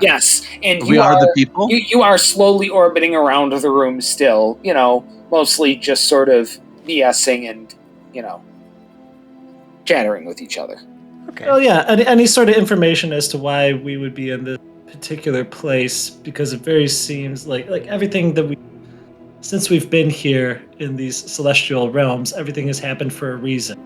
Yes, and We are the people? You are slowly orbiting around the room still, mostly just sort of BSing and, chattering with each other. Okay. Well, yeah, any sort of information as to why we would be in this particular place, because it very seems like everything that since we've been here in these celestial realms, everything has happened for a reason.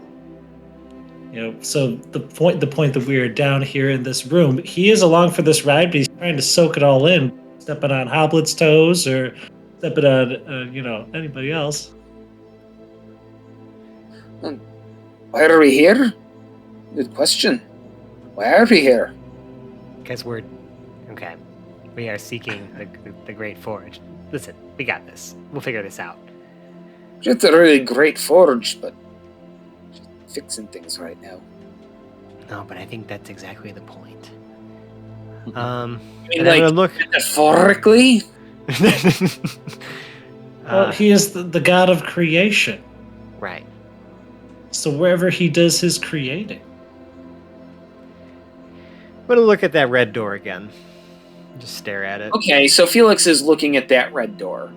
So the point that we're down here in this room, he is along for this ride, but he's trying to soak it all in, stepping on Hoblet's toes or stepping on, anybody else. Why are we here? Good question. Why are we here? Because we are seeking the Great Forge. Listen, we got this. We'll figure this out. It's a really great forge, but just fixing things right now. No, but I think that's exactly the point. I mean, and I'm gonna look metaphorically. Well, he is the god of creation. Right. So wherever he does his creating. I'm gonna look at that red door again. Just stare at it. Okay, so Felix is looking at that red door.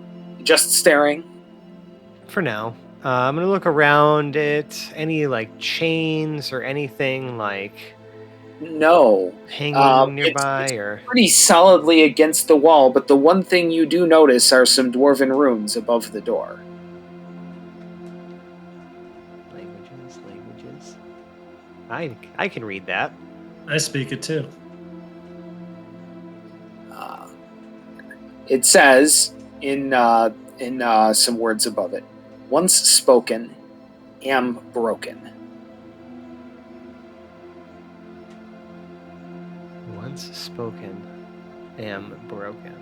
Just staring? For now. I'm gonna look around it. Any chains or anything No. hanging nearby it's or pretty solidly against the wall, but the one thing you do notice are some dwarven runes above the door. languages. I can read that. I speak it too. It says in some words above it, once spoken, am broken. Once spoken, am broken.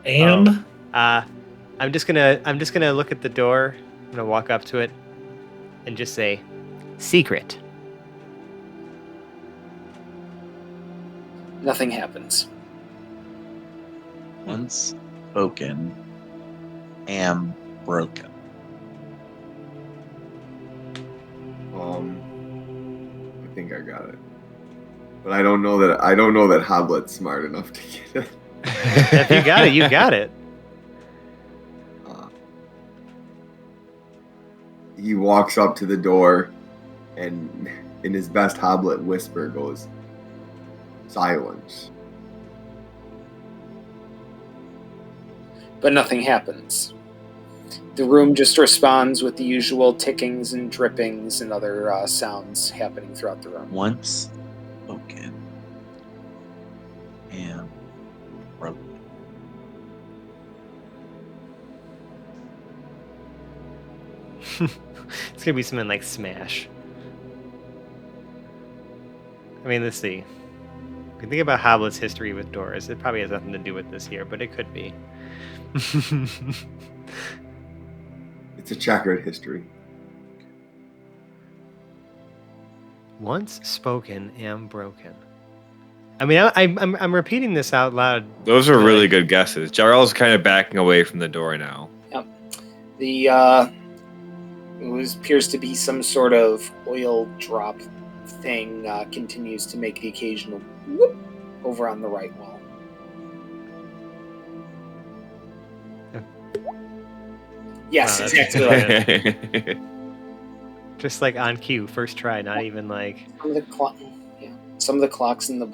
I'm just gonna look at the door. I'm gonna walk up to it and just say, secret. Nothing happens. Once spoken, am broken. I think I got it, but I don't know that Hoblet's smart enough to get it. If you got it, you got it. He walks up to the door, and in his best Hoblet whisper goes, "Silence." But nothing happens. The room just responds with the usual tickings and drippings and other sounds happening throughout the room. Once spoken, am broken. It's gonna be something like Smash. I mean, let's see. If you think about Hoblet's history with doors, it probably has nothing to do with this here, but it could be. It's a checkered history. Once spoken, am broken. I mean, I'm repeating this out loud. Those are really good guesses. Jarl's kind of backing away from the door now. Yep. The it appears to be some sort of oil drop thing continues to make the occasional whoop over on the right wall. Yes, exactly like that. Just like on cue, first try, not even like... Some of the clocks in the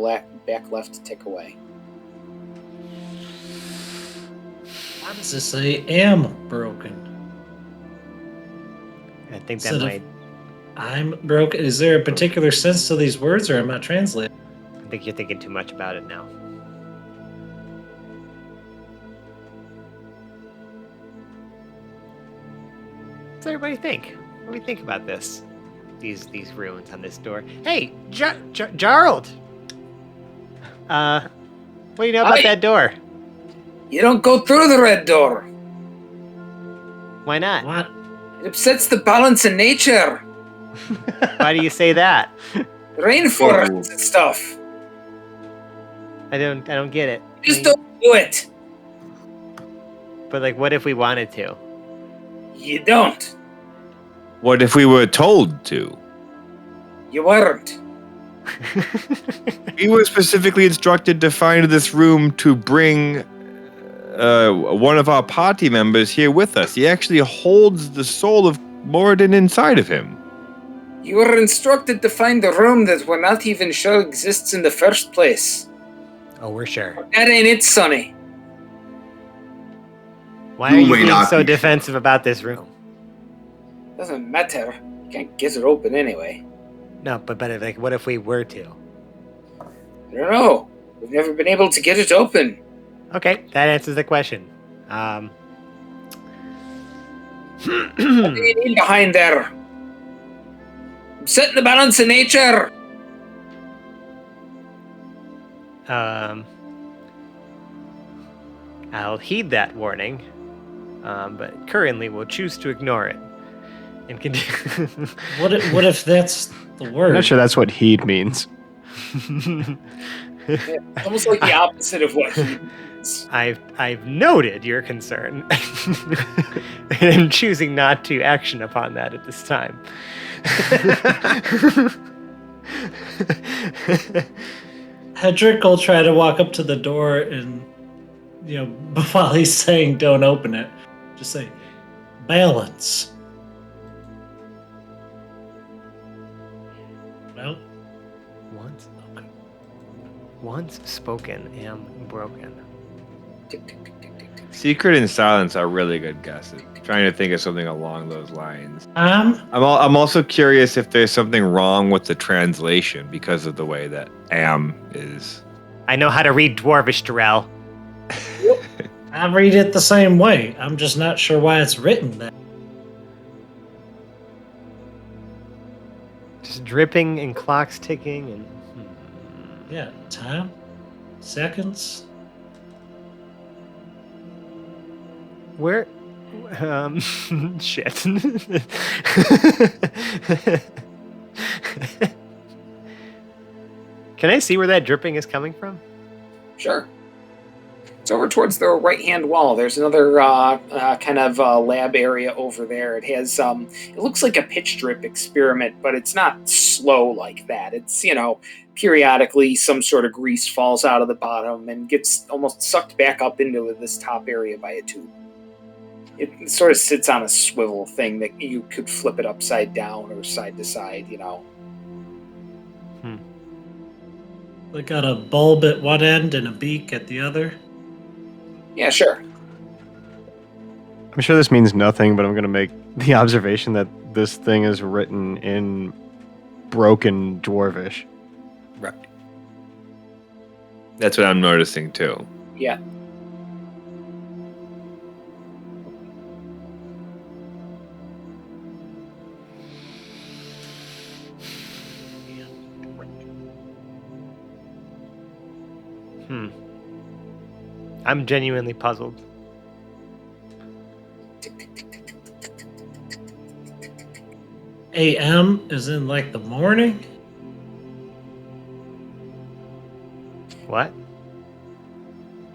back left tick away. How does this say am broken? I think that might... I'm broken. Is there a particular sense to these words, or am I translating? I think you're thinking too much about it now. What does everybody think? What do you think about this? These runes on this door. Hey, Jarl! What do you know about that door? You don't go through the red door. Why not? What? It upsets the balance in nature. Why do you say that? Rainforests and stuff. I don't get it. Just don't do it. But like, what if we wanted to? You don't. What if we were told to? You weren't. We were specifically instructed to find this room to bring one of our party members here with us. He actually holds the soul of Moradin inside of him. You were instructed to find the room that we're not even sure exists in the first place. Oh, we're sure. That ain't it, Sonny. Why are you may being not so be. defensive about this room? Doesn't matter. You can't get it open anyway. No, but like, what if we were to? I don't know. We've never been able to get it open. Okay, that answers the question. What do you need behind there? I'm setting the balance in nature. I'll heed that warning, but currently we'll choose to ignore it. And continue. What if that's the word? I'm not sure that's what heed means. It's almost like the opposite of what he means. I've noted your concern, and choosing not to action upon that at this time. Hedrick will try to walk up to the door and, while he's saying don't open it, just say, balance. Well, Once spoken, am broken. Tick, tick, tick, tick, tick, tick. Secret and silence are really good guesses. Trying to think of something along those lines. I'm I'm also curious if there's something wrong with the translation because of the way that am is. I know how to read Dwarvish, Darrell. I read it the same way. I'm just not sure why it's written that. Just dripping and clocks ticking and. Yeah, time, seconds. Where? Shit. Can I see where that dripping is coming from? Sure. It's over towards the right-hand wall. There's another kind of lab area over there. It has, it looks like a pitch drip experiment, but it's not slow like that. It's, periodically some sort of grease falls out of the bottom and gets almost sucked back up into this top area by a tube. It sort of sits on a swivel thing that you could flip it upside down or side to side, They got a bulb at one end and a beak at the other. Yeah, sure. I'm sure this means nothing, but I'm going to make the observation that this thing is written in broken Dwarvish. Right. That's what I'm noticing too. Yeah. I'm genuinely puzzled. AM is in like the morning? What?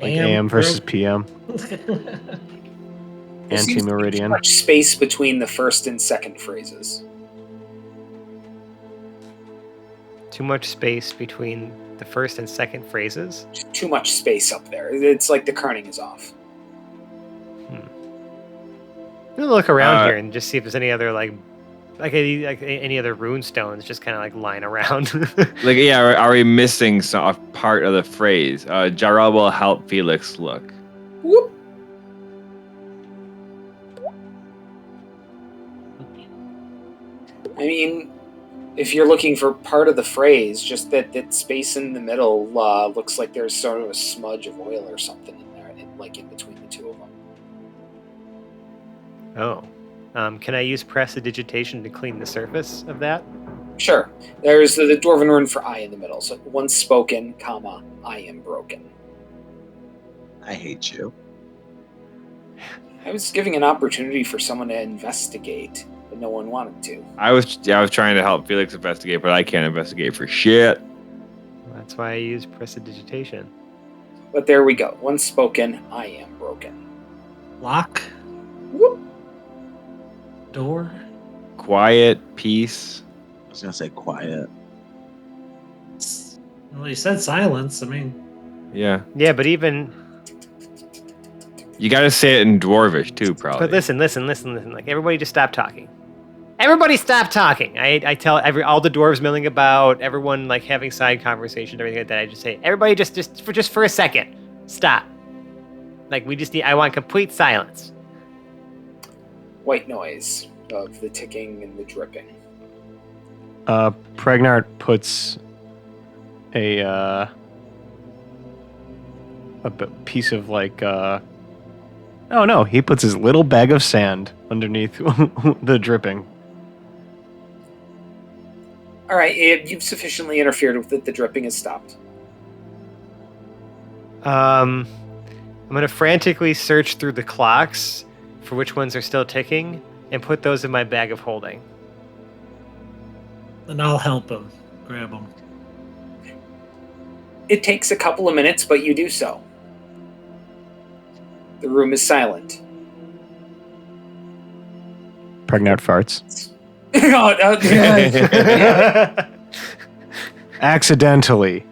Like AM versus PM. There seems to be too Anti-meridian. much space between the first and second phrases. Too much space between the first and second phrases? Just too much space up there. It's like the kerning is off. I'm gonna look around here and just see if there's any other like any other rune stones just kind of like lying around. Like, yeah, are we missing a part of the phrase? Jarrell will help Felix look. Whoop. I mean, if you're looking for part of the phrase, just that space in the middle looks like there's sort of a smudge of oil or something in there, like in between the two of them. Oh. Can I use prestidigitation to clean the surface of that? Sure. There's the Dwarven rune for I in the middle. So once spoken, comma, I am broken. I hate you. I was giving an opportunity for someone to investigate, but no one wanted to. I was trying to help Felix investigate, but I can't investigate for shit. That's why I use prestidigitation. But there we go. Once spoken, I am broken. Lock. Whoop. Door. Quiet, peace. I was gonna say quiet. Well, you said silence. I mean, Yeah. Yeah, but even. You got to say it in Dwarvish too, probably. But listen. Like, everybody just stop talking. Everybody stop talking. I tell all the dwarves milling about, everyone like having side conversations, everything like that. I just say, everybody just for a second, stop. Like I want complete silence. White noise of the ticking and the dripping. Pregnart puts a piece of like oh no, he puts his little bag of sand underneath the dripping. All right, you've sufficiently interfered with it. The dripping has stopped. I'm gonna frantically search through the clocks for which ones are still ticking and put those in my bag of holding. then I'll help him. Grab him. It takes a couple of minutes, but you do so. The room is silent. Pregnant farts. Accidentally.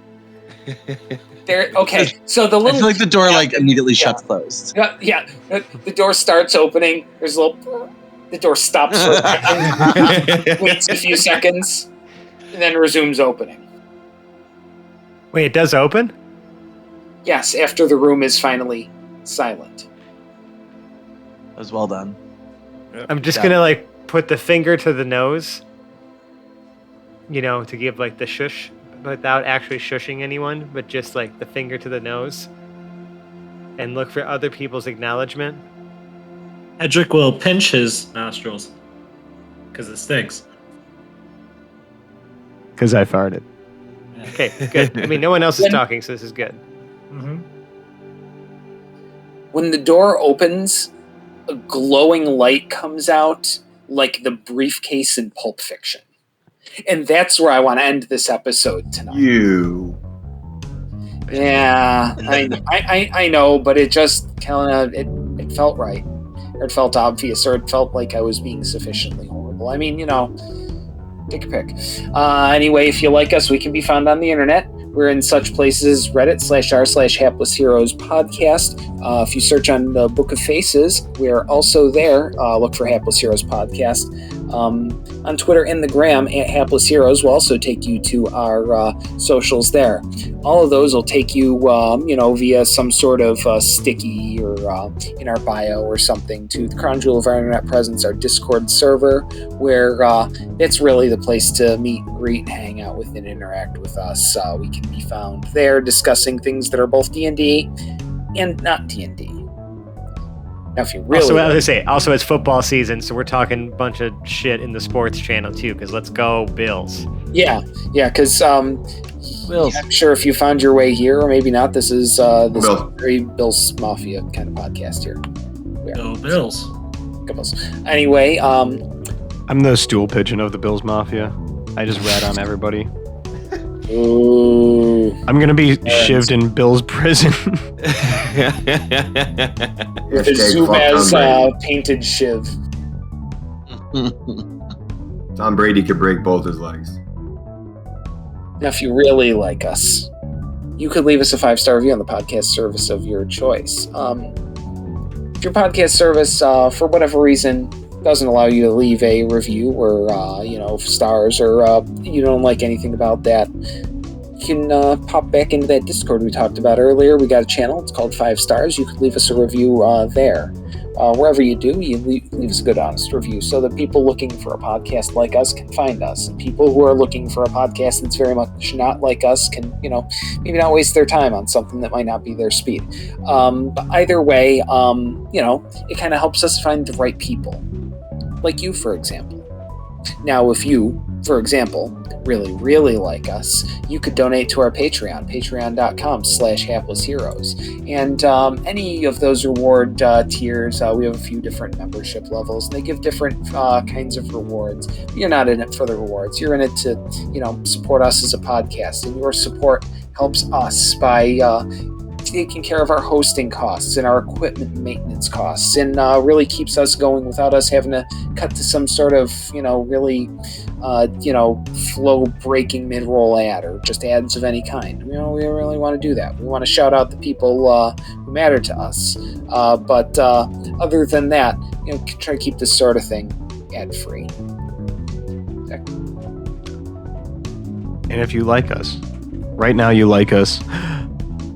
Okay, so the I little... feel like the door immediately shuts closed. Yeah, the door starts opening. There's a little... The door stops for a second, waits a few seconds, and then resumes opening. Wait, it does open? Yes, after the room is finally silent. That was well done. I'm just gonna like put the finger to the nose, to give like the shush, without actually shushing anyone, but just like the finger to the nose, and look for other people's acknowledgement. Edric will pinch his nostrils because it stinks. Because I farted. Okay, good. I mean, no one else is talking, so this is good. Mm-hmm. When the door opens, a glowing light comes out like the briefcase in Pulp Fiction. And that's where I want to end this episode tonight. You. Yeah, I know, but it just kind of, it felt right. Or it felt obvious, or it felt like I was being sufficiently horrible. I mean, take a pick. Anyway, if you like us, we can be found on the internet. We're in such places as Reddit/r/Hapless Heroes podcast. If you search on the Book of Faces, we're also there. Look for Hapless Heroes podcast. On Twitter and the Gram at Hapless Heroes will also take you to our socials there. All of those will take you, via some sort of sticky or in our bio or something to the crown jewel of our internet presence, our Discord server, where that's really the place to meet and greet and hang out with and interact with us. We can be found there discussing things that are both D&D and not D&D. Now, if you really also it's football season, so we're talking a bunch of shit in the sports channel too. Because let's go Bills. Yeah. Because Bills. I'm sure if you found your way here, or maybe not, this is very Bills Mafia kind of podcast here. Go Bills. Go Bills. Anyway, I'm the stool pigeon of the Bills Mafia. I just rat on everybody. Ooh. I'm gonna be shivved in Bill's prison. With a Zubaz painted shiv. Tom Brady could break both his legs. Now, if you really like us, you could leave us a 5-star review on the podcast service of your choice. If your podcast service, for whatever reason, doesn't allow you to leave a review or, stars, or you don't like anything about that, you can pop back into that Discord we talked about earlier. We got a channel. It's called 5 Stars. You could leave us a review there. Wherever you do, you leave us a good, honest review so that people looking for a podcast like us can find us. And people who are looking for a podcast that's very much not like us can, maybe not waste their time on something that might not be their speed. But either way, it kind of helps us find the right people. Like you, for example. Now, if you for example, really, really like us, you could donate to our Patreon, patreon.com/haplessheroes. And any of those reward tiers, we have a few different membership levels, and they give different kinds of rewards. You're not in it for the rewards. You're in it to, support us as a podcast, and your support helps us by taking care of our hosting costs and our equipment maintenance costs, and really keeps us going without us having to cut to some sort of, really, flow-breaking mid-roll ad or just ads of any kind. We really want to do that. We want to shout out the people who matter to us. But other than that, try to keep this sort of thing ad-free. And if you like us, right now you like us,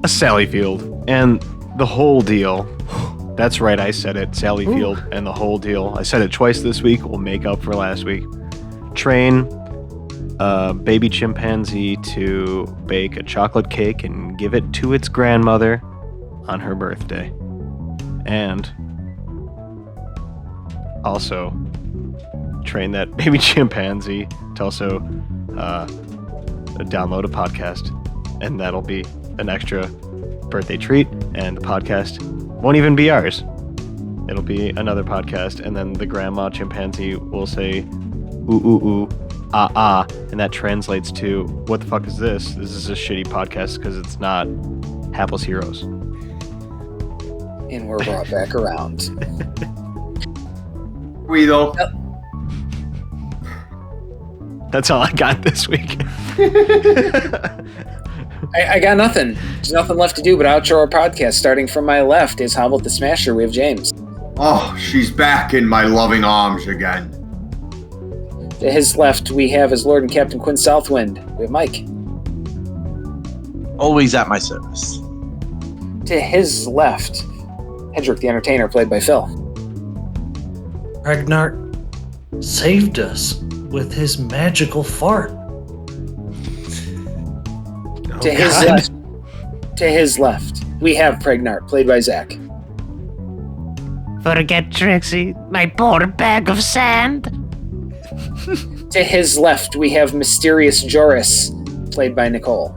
a Sally Field and the whole deal. That's right, I said it. Sally Field and the whole deal. I said it twice this week. We'll make up for last week. Train a baby chimpanzee to bake a chocolate cake and give it to its grandmother on her birthday. And also train that baby chimpanzee to also download a podcast, and that'll be an extra birthday treat, and the podcast won't even be ours. It'll be another podcast, and then the grandma chimpanzee will say ooh ooh ooh ah ah, and that translates to what the fuck is this? This is a shitty podcast because it's not Hapless Heroes. And we're brought back around. Guido. That's all I got this week. I got nothing. There's nothing left to do but outro our podcast. Starting from my left is How About the Smasher? We have James. Oh, she's back in my loving arms again. To his left, we have his Lord and Captain Quinn Southwind. We have Mike. Always at my service. To his left, Hedrick the Entertainer, played by Phil. Ragnar saved us with his magical fart. To his left, we have Pregnart, played by Zach. Forget Trixie, my poor bag of sand. To his left, we have Mysterious Joris, played by Nicole.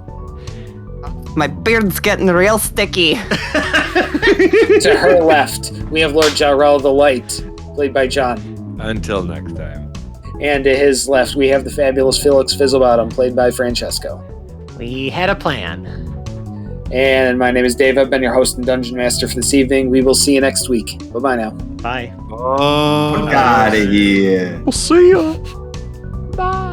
My beard's getting real sticky. To her left, we have Lord Jarrell the Light, played by John. Until next time. And to his left, we have the fabulous Felix Fizzlebottom, played by Francesco. We had a plan. And my name is Dave. I've been your host and Dungeon Master for this evening. We will see you next week. Bye-bye now. Bye. Get out of here. We'll see ya. Bye.